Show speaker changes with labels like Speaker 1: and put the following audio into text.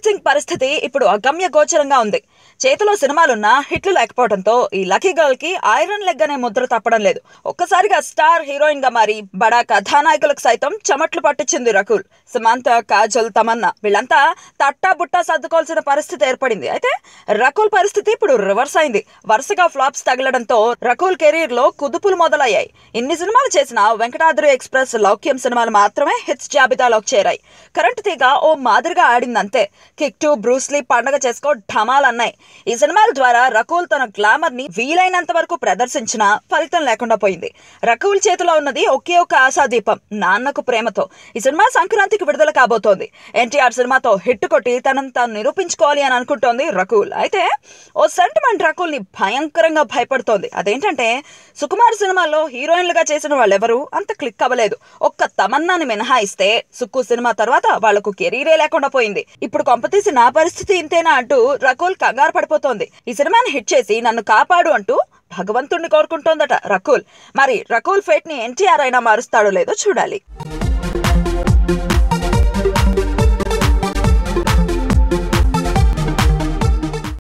Speaker 1: రణ్వీర్ సింగ్ పరిస్థితి ఇప్పుడు అగమ్య గోచరంగా ఉంది. చేతిలో సినిమాలున్నా హిట్లు లేకపోవడంతో ఈ లక్కీ గర్ల్ కి ఐరన్ లెగ్ అనే ముద్ర తప్పడం లేదు. ఒక్కసారిగా స్టార్ హీరోయిన్ గా మారి బడా కథానాయకులకు సైతం చెమట్లు పట్టించింది రకుల్. సమంత, కాజల్, తమన్నా వీళ్ళంతా తట్టా బుట్టా సర్దుకోవాల్సిన పరిస్థితి ఏర్పడింది. అయితే రకుల్ పరిస్థితి ఇప్పుడు రివర్స్ అయింది. వరుసగా ఫ్లాప్స్ తగలడంతో రకుల్ కెరీర్ లో కుదుపులు మొదలయ్యాయి. ఇన్ని సినిమాలు చేసిన వెంకటాద్రి ఎక్స్ప్రెస్, లౌక్యం సినిమాలు మాత్రమే హిట్స్ జాబితాలోకి చేరాయి. కరెంట్ తీగ ఓ మాదిరిగా ఆడిందంతే. కిక్ 2, బ్రూస్లీ, పండగ చేసుకో ఢమాలన్నాయి. ఈ సినిమాల ద్వారా రకుల్ తన గ్లామర్ ని వీలైనంత వరకు ప్రదర్శించినా ఫలితం లేకుండా పోయింది. రకుల్ చేతిలో ఉన్నది ఒకే ఒక ఆశాదీపం, నాన్నకు ప్రేమతో. ఈ సినిమా సంక్రాంతికి విడుదల కాబోతోంది. ఎన్టీఆర్ సినిమాతో హిట్ కొట్టి తనను తాను నిరూపించుకోవాలి అని అనుకుంటోంది రకుల్. అయితే ఓ సెంటిమెంట్ రకుల్ ని భయంకరంగా భయపడుతోంది. అదేంటంటే సుకుమార్ సినిమాలో హీరోయిన్లుగా చేసిన వాళ్ళెవరూ అంత క్లిక్ అవ్వలేదు. ఒక్క తమన్నాని మినహాయిస్తే సుక్కు సినిమా తర్వాత వాళ్లకు కెరీరే లేకుండా పోయింది. ఇప్పుడు కొంపతీసి నా పరిస్థితి ఇంతేనా అంటూ రకుల్ కంగారు పడిపోతోంది. ఈ సినిమాని హిట్ చేసి నన్ను కాపాడు అంటూ భగవంతుణ్ణి కోరుకుంటోందట రకుల్. మరి రకుల్ ఫేట్ ని ఎన్టీఆర్ అయినా మారుస్తాడో లేదో చూడాలి.